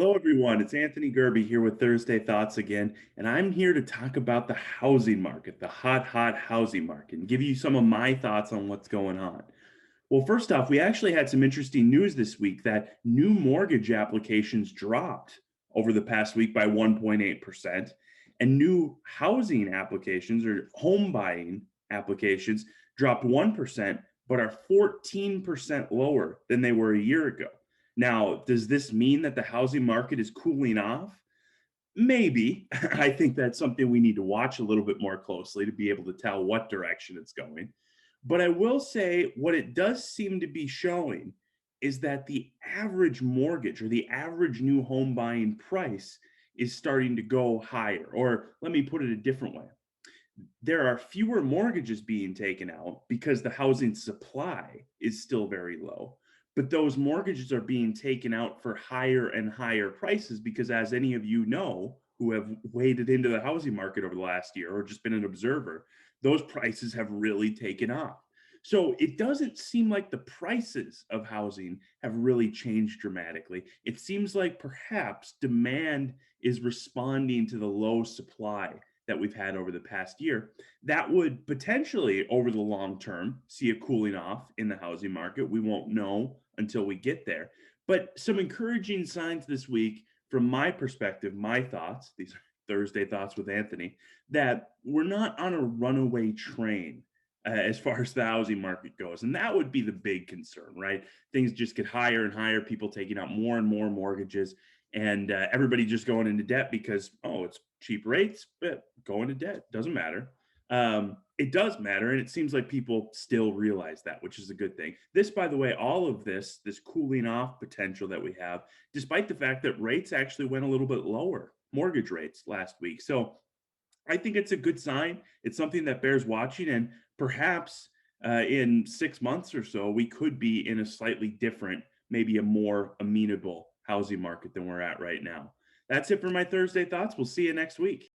Hello, everyone. It's Anthony Gerbi here with Thursday Thoughts again, and I'm here to talk about the housing market, the hot housing market, and give you some of my thoughts on what's going on. Well, first off, we actually had some interesting news this week that new mortgage applications dropped over the past week by 1.8%, and new housing applications or home buying applications dropped 1%, but are 14% lower than they were a year ago. Now, does this mean that the housing market is cooling off? Maybe. I think that's something we need to watch a little bit more closely to be able to tell what direction it's going. But I will say what it does seem to be showing is that the average mortgage or the average new home buying price is starting to go higher. Or let me put it a different way, there are fewer mortgages being taken out because the housing supply is still very low. But those mortgages are being taken out for higher and higher prices because, as any of you know who have waded into the housing market over the last year or just been an observer, those prices have really taken off. So it doesn't seem like the prices of housing have really changed dramatically. It seems like perhaps demand is responding to the low supply that we've had over the past year. That would potentially, over the long term, see a cooling off in the housing market. We won't know until we get there. But some encouraging signs this week, from my perspective, my thoughts, these are Thursday thoughts with Anthony, that we're not on a runaway train as far as the housing market goes. And that would be the big concern, right? Things just get higher and higher, people taking out more and more mortgages, and everybody just going into debt because, oh, it's cheap rates, but go into debt doesn't matter. It does matter, and it seems like people still realize that, which is a good thing. This, by the way, all of this cooling off potential that we have, despite the fact that rates actually went a little bit lower, mortgage rates last week. So I think it's a good sign. It's something that bears watching, and perhaps in 6 months or so, we could be in a slightly different, maybe a more amenable housing market than we're at right now. That's it for my Thursday thoughts. We'll see you next week.